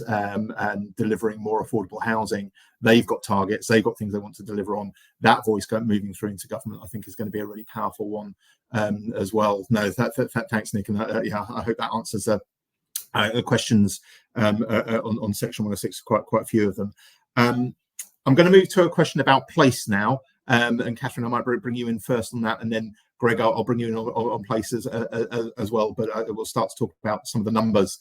delivering more affordable housing. They've got targets, they've got things they want to deliver on. That voice moving through into government, I think, is going to be a really powerful one as well. No, thanks, Nick, and I hope that answers the questions on section 106, quite a few of them. I'm going to move to a question about place now, and Catherine, I might bring you in first on that, and then Greg, I'll bring you in on places as well, but we'll start to talk about some of the numbers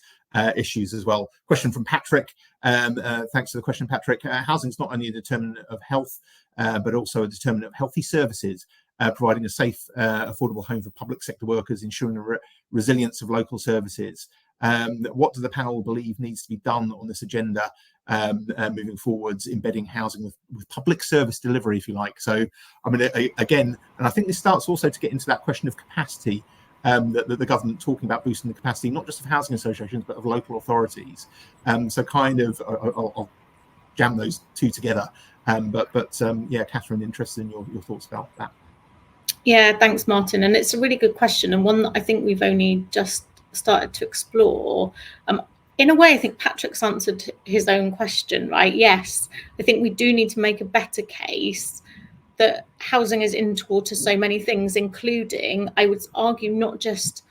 issues as well. Question from Patrick. Thanks for the question, Patrick. Housing is not only a determinant of health, but also a determinant of healthy services, providing a safe, affordable home for public sector workers, ensuring the resilience of local services. What does the panel believe needs to be done on this agenda moving forwards, embedding housing with public service delivery, if you like? So, I mean, again, and I think this starts also to get into that question of capacity, that the government talking about boosting the capacity, not just of housing associations, but of local authorities. So kind of, I'll jam those two together. Yeah, Catherine, interested in your thoughts about that. Yeah, thanks, Martin. And it's a really good question, and one that I think we've only just started to explore. In a way, I think Patrick's answered his own question, right? Yes, I think we do need to make a better case that housing is integral to so many things, including, I would argue, not just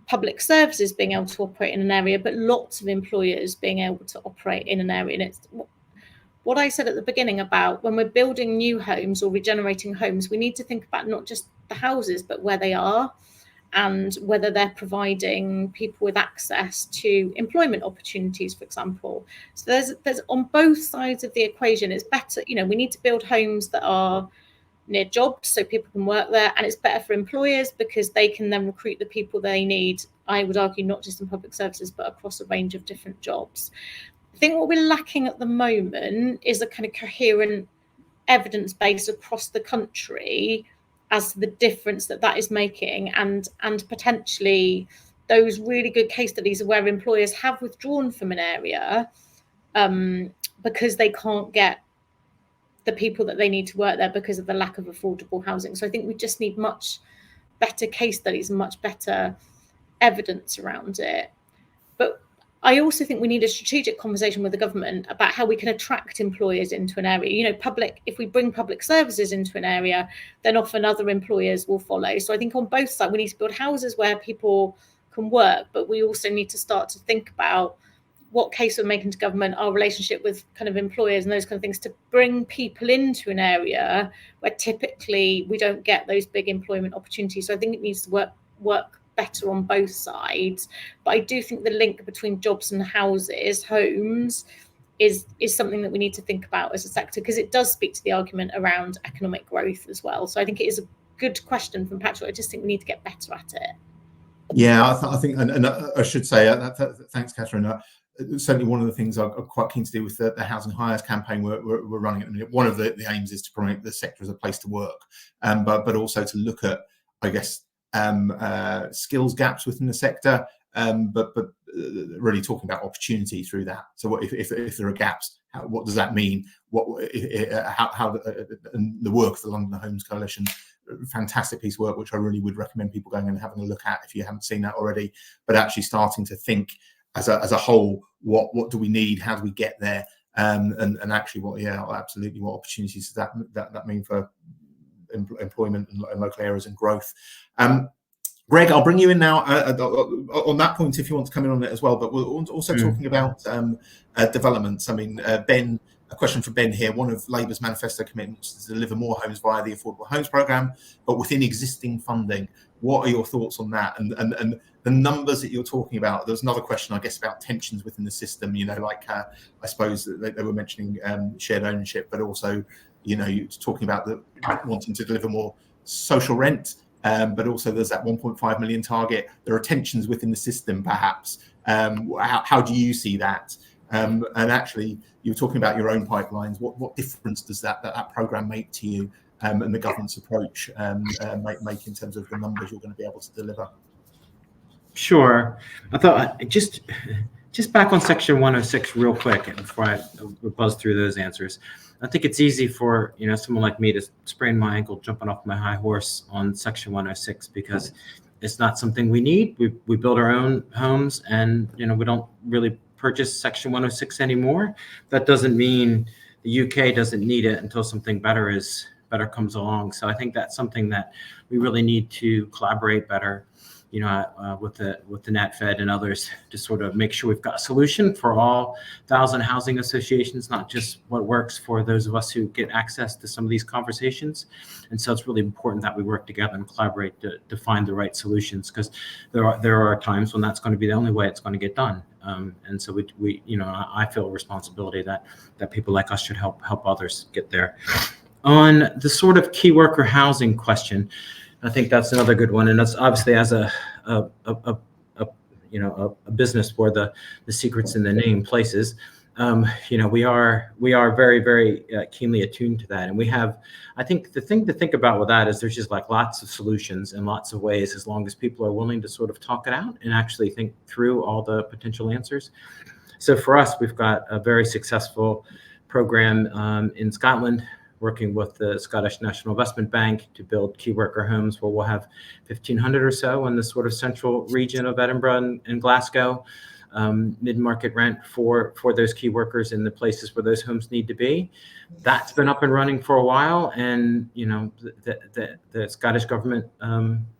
public services being able to operate in an area, but lots of employers being able to operate in an area. And it's what I said at the beginning about when we're building new homes or regenerating homes, we need to think about not just the houses, but where they are, and whether they're providing people with access to employment opportunities, for example. So there's on both sides of the equation. It's better, we need to build homes that are near jobs so people can work there, and it's better for employers because they can then recruit the people they need, I would argue, not just in public services, but across a range of different jobs. I think what we're lacking at the moment is a kind of coherent evidence base across the country as to the difference that is making, and potentially those really good case studies where employers have withdrawn from an area because they can't get the people that they need to work there because of the lack of affordable housing. So I think we just need much better case studies and much better evidence around it. But I also think we need a strategic conversation with the government about how we can attract employers into an area. If we bring public services into an area, then often other employers will follow. So I think on both sides, we need to build houses where people can work, but we also need to start to think about what case we're making to government, our relationship with kind of employers and those kind of things, to bring people into an area where typically we don't get those big employment opportunities. So I think it needs to work better on both sides. But I do think the link between jobs and homes is something that we need to think about as a sector, because it does speak to the argument around economic growth as well. So I think it is a good question from Patrick. I just think we need to get better at it. Yeah, I think, and I should say, thanks, Catherine. Certainly one of the things I'm quite keen to do with the Housing Hires campaign we're running at the minute. One of the aims is to promote the sector as a place to work, but also to look at, I guess, skills gaps within the sector, but really talking about opportunity through that. So if there are gaps, what does that mean? How and the work of the London Homes Coalition, fantastic piece of work, which I really would recommend people going and having a look at if you haven't seen that already, but actually starting to think as a whole, what do we need? How do we get there? And actually, absolutely, what opportunities does that mean for employment and local areas and growth? Greg, I'll bring you in now on that point if you want to come in on it as well. But we're also talking about developments. I mean, Ben, a question from Ben here. One of Labour's manifesto commitments is to deliver more homes via the Affordable Homes Programme, but within existing funding. What are your thoughts on that? And the numbers that you're talking about? There's another question, I guess, about tensions within the system. I suppose they were mentioning shared ownership, but also, you're talking about wanting to deliver more social rent. but also there's that 1.5 million target. There are tensions within the system, perhaps. How do you see that? And actually, you were talking about your own pipelines. What difference does that program make to you, and the government's approach make in terms of the numbers you're going to be able to deliver? Sure. I thought just back on Section 106 real quick before I buzz through those answers. I think it's easy for someone like me to sprain my ankle jumping off my high horse on Section 106 because it's not something we need. We build our own homes, and we don't really purchase Section 106 anymore. That doesn't mean the UK doesn't need it until something better comes along. So I think that's something that we really need to collaborate better, with the NatFed and others to sort of make sure we've got a solution for all 1,000 housing associations, not just what works for those of us who get access to some of these conversations. And so it's really important that we work together and collaborate to find the right solutions, because there are times when that's going to be the only way it's going to get done. And so we I feel a responsibility that people like us should help others get there. On the sort of key worker housing question, I think that's another good one, and that's obviously as a business where the secret's in the name places. We are very, very keenly attuned to that, and we have. I think the thing to think about with that is there's just like lots of solutions and lots of ways, as long as people are willing to sort of talk it out and actually think through all the potential answers. So for us, we've got a very successful program in Scotland, working with the Scottish National Investment Bank to build key worker homes, where we'll have 1,500 or so in the sort of central region of Edinburgh and Glasgow, mid-market rent for those key workers in the places where those homes need to be. That's been up and running for a while, and the Scottish government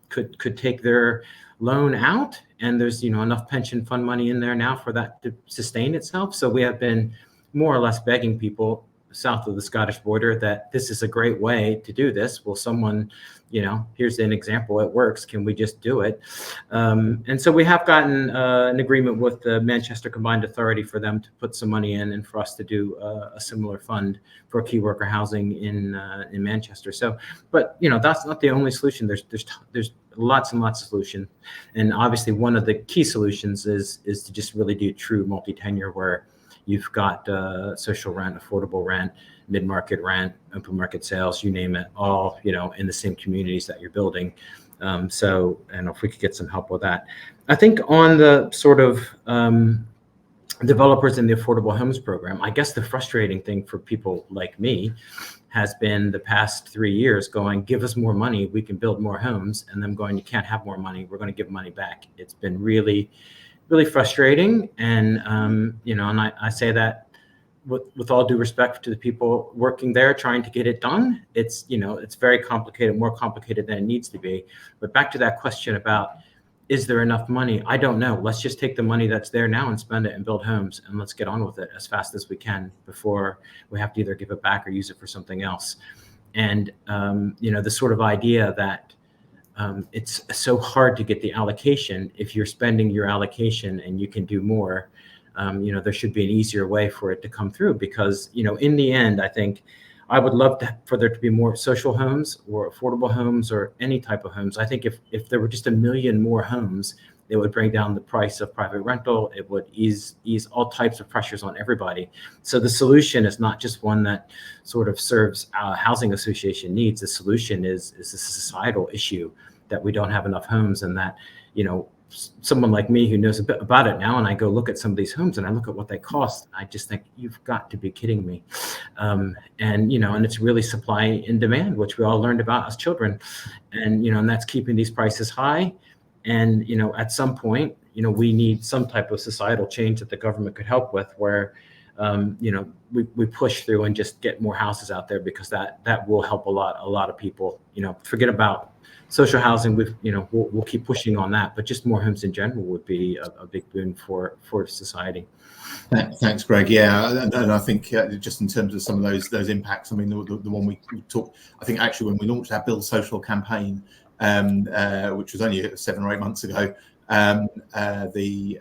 could take their loan out, and there's enough pension fund money in there now for that to sustain itself. So we have been more or less begging people south of the Scottish border that this is a great way to do this. Will someone, here's an example, it works. Can we just do it? And so we have gotten an agreement with the Manchester Combined Authority for them to put some money in, and for us to do a similar fund for key worker housing in Manchester. So, but that's not the only solution. There's lots and lots of solutions, and obviously one of the key solutions is to just really do true multi-tenure, where you've got social rent, affordable rent, mid-market rent, open market sales, you name it, all in the same communities that you're building. So, and if we could get some help with that. I think on the sort of developers in the affordable homes program, I guess the frustrating thing for people like me has been the past 3 years going, give us more money, we can build more homes, and them going, you can't have more money, we're going to give money back. It's been really frustrating, and and I say that with all due respect to the people working there trying to get it done. It's it's very complicated, more complicated than it needs to be. But back to that question about, is there enough money? I don't know. Let's just take the money that's there now and spend it and build homes, and let's get on with it as fast as we can before we have to either give it back or use it for something else. And the sort of idea that it's so hard to get the allocation. If you're spending your allocation and you can do more, there should be an easier way for it to come through, because in the end, I think I would love for there to be more social homes or affordable homes or any type of homes. I think if there were just 1 million more homes, it would bring down the price of private rental. It would ease all types of pressures on everybody. So the solution is not just one that sort of serves housing association needs. The solution is a societal issue that we don't have enough homes, and that someone like me who knows a bit about it now, and I go look at some of these homes and I look at what they cost, I just think, you've got to be kidding me. And it's really supply and demand, which we all learned about as children, and and that's keeping these prices high. And at some point, we need some type of societal change that the government could help with, where we push through and just get more houses out there, because that will help a lot of people. Forget about social housing, we'll keep pushing on that, but just more homes in general would be a big boon for society. Thanks, Greg. Yeah, and I think just in terms of some of those impacts, I mean, the one we talked, I think actually when we launched our Build Social campaign, which was only 7 or 8 months ago, the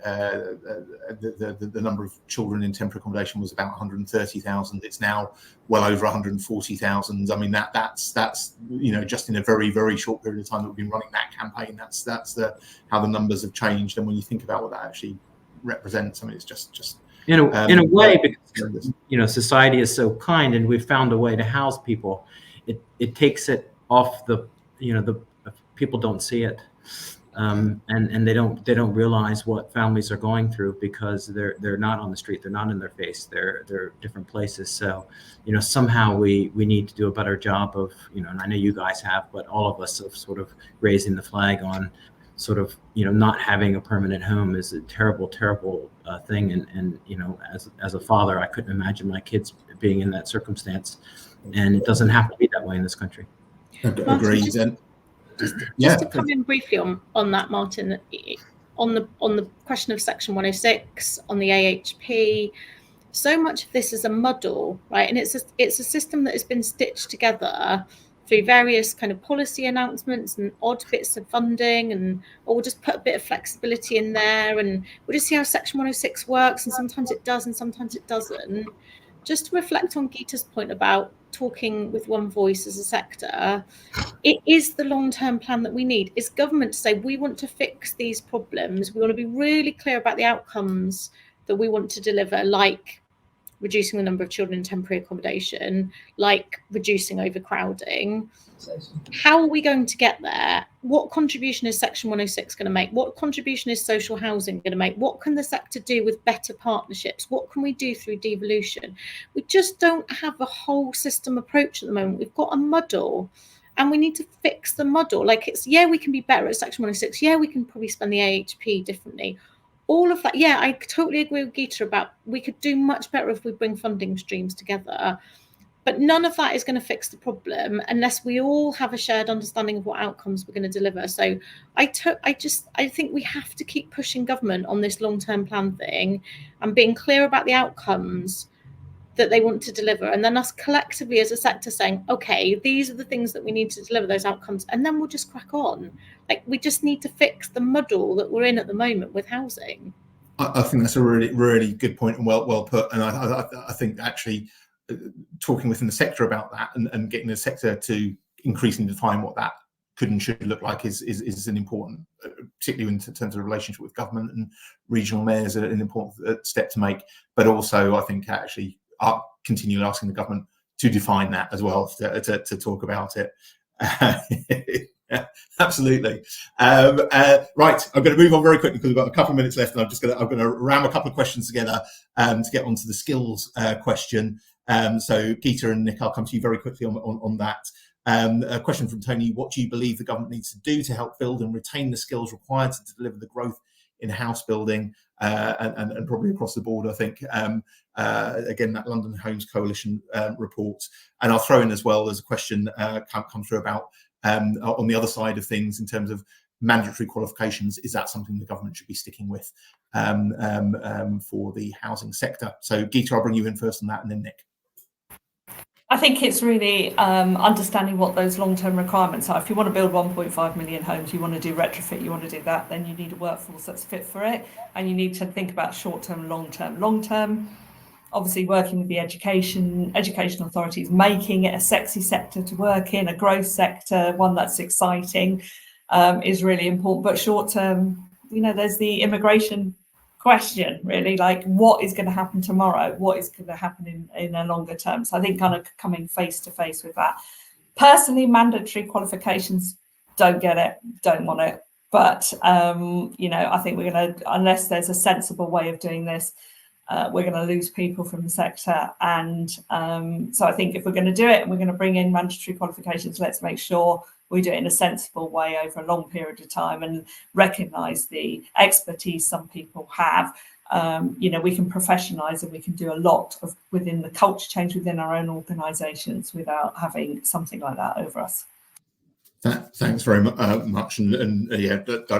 number of children in temporary accommodation was about 130,000. It's now well over 140,000. I mean, that's just in a very, very short period of time that we've been running that campaign. That's how the numbers have changed. And when you think about what that actually represents, I mean, it's just in a way, because society is so kind, and we've found a way to house people. It takes it off the people don't see it. And they don't realize what families are going through, because they're not on the street, they're not in their face, they're different places. So somehow we need to do a better job of, and I know you guys have, but all of us, of sort of raising the flag on sort of not having a permanent home is a terrible thing. And as a father, I couldn't imagine my kids being in that circumstance, and it doesn't have to be that way in this country. Agreed. Just to come in briefly on that, Martin, on the question of Section 106, on the AHP, so much of this is a muddle, right? And it's a system that has been stitched together through various kind of policy announcements and odd bits of funding, and we'll just put a bit of flexibility in there, and we'll just see how Section 106 works, and sometimes it does and sometimes it doesn't. Just to reflect on Geeta's point about talking with one voice as a sector, it is the long-term plan that we need. It's government to say, we want to fix these problems. We want to be really clear about the outcomes that we want to deliver, like reducing the number of children in temporary accommodation, like reducing overcrowding. How are we going to get there? What contribution is Section 106 going to make? What contribution is social housing going to make? What can the sector do with better partnerships? What can we do through devolution? We just don't have a whole system approach at the moment. We've got a muddle, and we need to fix the muddle. Like, we can be better at Section 106. Yeah, we can probably spend the AHP differently. All of that. Yeah, I totally agree with Geeta about we could do much better if we bring funding streams together. But none of that is going to fix the problem unless we all have a shared understanding of what outcomes we're going to deliver. So I think we have to keep pushing government on this long-term plan thing and being clear about the outcomes that they want to deliver, and then us collectively as a sector saying, okay, these are the things that we need to deliver those outcomes, and then we'll just crack on. Like, we just need to fix the muddle that we're in at the moment with housing. I think that's a really, really good point, and well put. And I think actually talking within the sector about that and getting the sector to increasingly define what that could and should look like is an important, particularly in terms of relationship with government and regional mayors, an important step to make. But also, I think actually continually asking the government to define that as well, to talk about it. Absolutely. Right, I'm going to move on very quickly because we've got a couple of minutes left, and I'm going to ram a couple of questions together to get onto the skills question. So Geeta and Nick, I'll come to you very quickly on that. A question from Tony: what do you believe the government needs to do to help build and retain the skills required to deliver the growth in house building, and probably across the board, I think. Again, that London Homes Coalition report. And I'll throw in as well, there's a question come through about on the other side of things in terms of mandatory qualifications. Is that something the government should be sticking with for the housing sector? So Geeta, I'll bring you in first on that, and then Nick. I think it's really understanding what those long-term requirements are. If you want to build 1.5 million homes, you want to do retrofit, you want to do that, then you need a workforce that's fit for it. And you need to think about short-term, long-term. Long-term, obviously working with the education authorities, making it a sexy sector to work in, a growth sector, one that's exciting, is really important. But short-term, there's the immigration question, really, like what is going to happen tomorrow, what is going to happen in a longer term. So I think kind of coming face to face with that. Personally, mandatory qualifications, don't get it, don't want it, but I think we're going to, unless there's a sensible way of doing this, we're going to lose people from the sector. And so I think if we're going to do it and we're going to bring in mandatory qualifications, let's make sure we do it in a sensible way over a long period of time and recognise the expertise some people have. We can professionalise and we can do a lot of within the culture change within our own organisations without having something like that over us. Thanks very much, and yeah,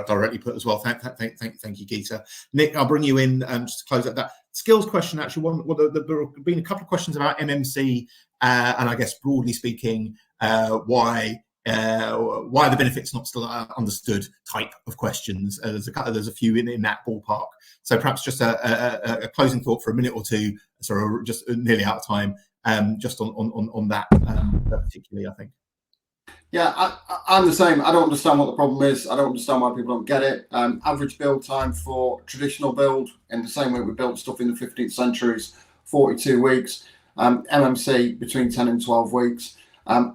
directly put as well. Thank you, Geeta. Nick, I'll bring you in just to close out that skills question. Actually, there have been a couple of questions about MMC, and I guess broadly speaking, why why are the benefits not still understood type of questions. There's a few in that ballpark. So perhaps just a closing thought for a minute or two, sort of just nearly out of time, just on that particularly, I think. Yeah, I'm the same. I don't understand what the problem is. I don't understand why people don't get it. Average build time for traditional build, in the same way we built stuff in the 15th century, is 42 weeks. MMC between 10 and 12 weeks.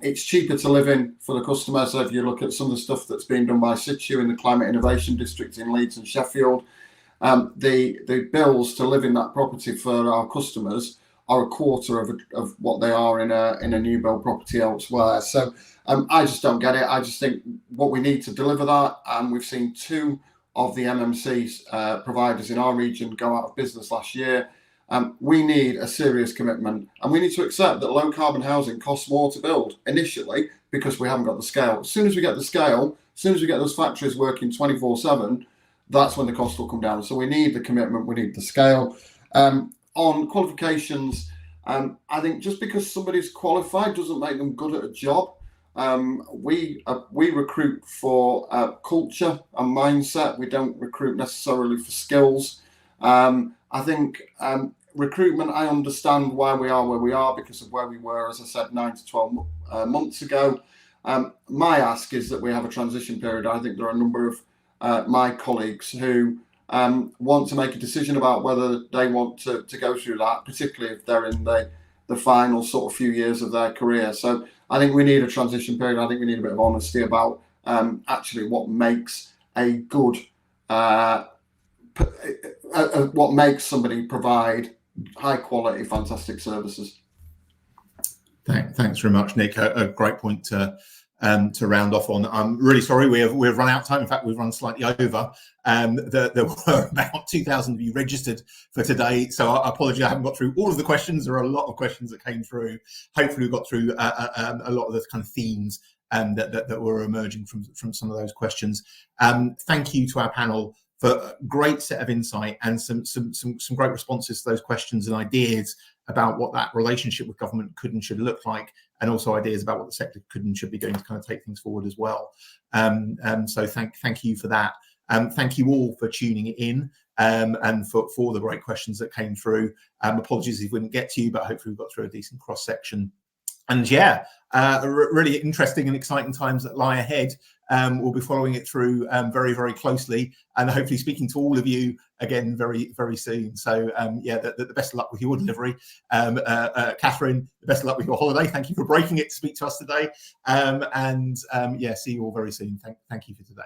It's cheaper to live in for the customer. So if you look at some of the stuff that's being done by Situ in the Climate Innovation District in Leeds and Sheffield, the bills to live in that property for our customers are a quarter of what they are in a new build property elsewhere. So I just don't get it. I just think what we need to deliver that, and we've seen 2 of the MMC providers in our region go out of business last year. We need a serious commitment, and we need to accept that low carbon housing costs more to build initially because we haven't got the scale. As soon as we get the scale, as soon as we get those factories working 24/7, that's when the cost will come down. So we need the commitment, we need the scale. On qualifications, I think just because somebody's qualified doesn't make them good at a job. We recruit for culture and mindset. We don't recruit necessarily for skills. I think recruitment, I understand why we are where we are because of where we were, as I said, 9 to 12 months ago. My ask is that we have a transition period. I think there are a number of my colleagues who want to make a decision about whether they want to go through that, particularly if they're in the final sort of few years of their career. So I think we need a transition period. I think we need a bit of honesty about actually what makes a good, what makes somebody provide high quality, fantastic services. Thanks very much, Nick. A great point to round off on. I'm really sorry we've run out of time. In fact, we've run slightly over. There were about 2,000 of you registered for today, so I apologize I haven't got through all of the questions. There are a lot of questions that came through. Hopefully, we got through a lot of the kind of themes that were emerging from some of those questions. Thank you to our panel for a great set of insight and some great responses to those questions and ideas about what that relationship with government could and should look like, and also ideas about what the sector could and should be doing to kind of take things forward as well. So thank you for that. Thank you all for tuning in and for the great questions that came through. Apologies if we didn't get to you, but hopefully we've got through a decent cross section. And yeah, really interesting and exciting times that lie ahead. We'll be following it through very, very closely, and hopefully speaking to all of you again very, very soon. So yeah, the best of luck with your delivery. Catherine, the best of luck with your holiday. Thank you for breaking it to speak to us today. Yeah, see you all very soon. Thank you for today.